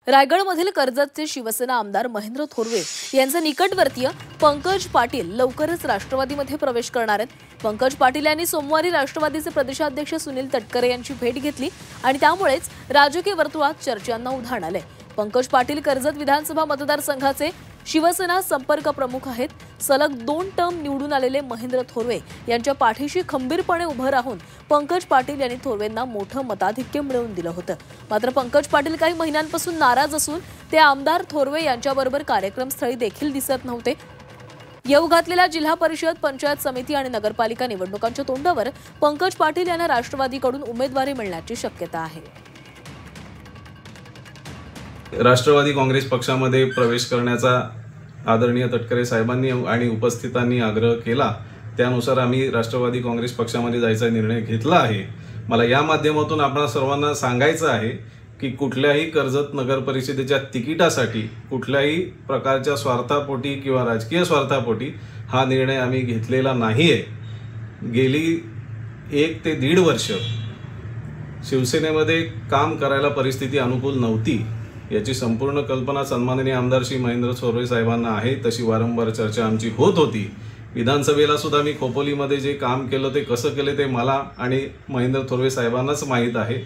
रायगडमधील कर्जतचे शिवसेना आमदार महेंद्र थोरवे यांचे निकटवर्तीय पंकज पाटील लवकरच राष्ट्रवादीमध्ये प्रवेश करणार आहेत। पंकज पाटील यांनी सोमवारी राष्ट्रवादीचे प्रदेशाध्यक्ष सुनील तटकरे यांची भेट घेतली आणि त्यामुळेच राजकीय वर्तुळात चर्चांना उधाण आले। पंकज पाटील कर्जत विधानसभा मतदारसंघाचे शिवसेना संपर्क प्रमुख आहेत। सलग 2 टर्म निवडून आलेले महेंद्र थोरवे यांच्या पाठीशी खंबीरपणे उभं राहून पंकज पाटील यांनी थोरवेंना मोठं मताधिक्य मिळवून दिलं होतं। मात्र पंकज पाटील काही महिन्यांपासून नाराज असून ते आमदार थोरवे यांच्याबरोबर कार्यक्रमस्थळी देखील दिसत नव्हते। येऊ घातलेल्या जिल्हा परिषद, पंचायत समिती आणि नगरपालिका निवडणुकांच्या तोंडावर पंकज पाटील यांना राष्ट्रवादीकडून उमेदवारी मिळण्याची शक्यता आहे। राष्ट्रवादी काँग्रेस पक्षामध्ये प्रवेश करण्याचा आदरणीय तटकरे साहेबांनी आणि उपस्थितांनी आग्रह केला, त्यानुसार आम्ही राष्ट्रवादी काँग्रेस पक्षामध्ये जायचा निर्णय घेतला आहे। मला या माध्यमातून आपणा सर्वांना सांगायचं आहे की कुठल्याही कर्जत नगर परिषदेच्या तिकिटासाठी कुठल्याही प्रकारच्या स्वार्थापोटी किंवा राजकीय स्वार्थापोटी हा निर्णय आम्ही घेतलेला नाहीये। गेली 1 ते 1.5 वर्ष शिवसेनेमध्ये काम करायला परिस्थिती अनुकूल नव्हती, याची संपूर्ण कल्पना सन्माननीय आमदार श्री महेंद्र थोरवे साहेबांना आहे। तशी वारंवार चर्चा आमची होत होती। विधानसभेला सुद्धा मी खोपोलीमध्ये जे काम केलं ते कसं केलं ते मला आणि महेंद्र थोरवे साहेबांनाच माहीत आहे।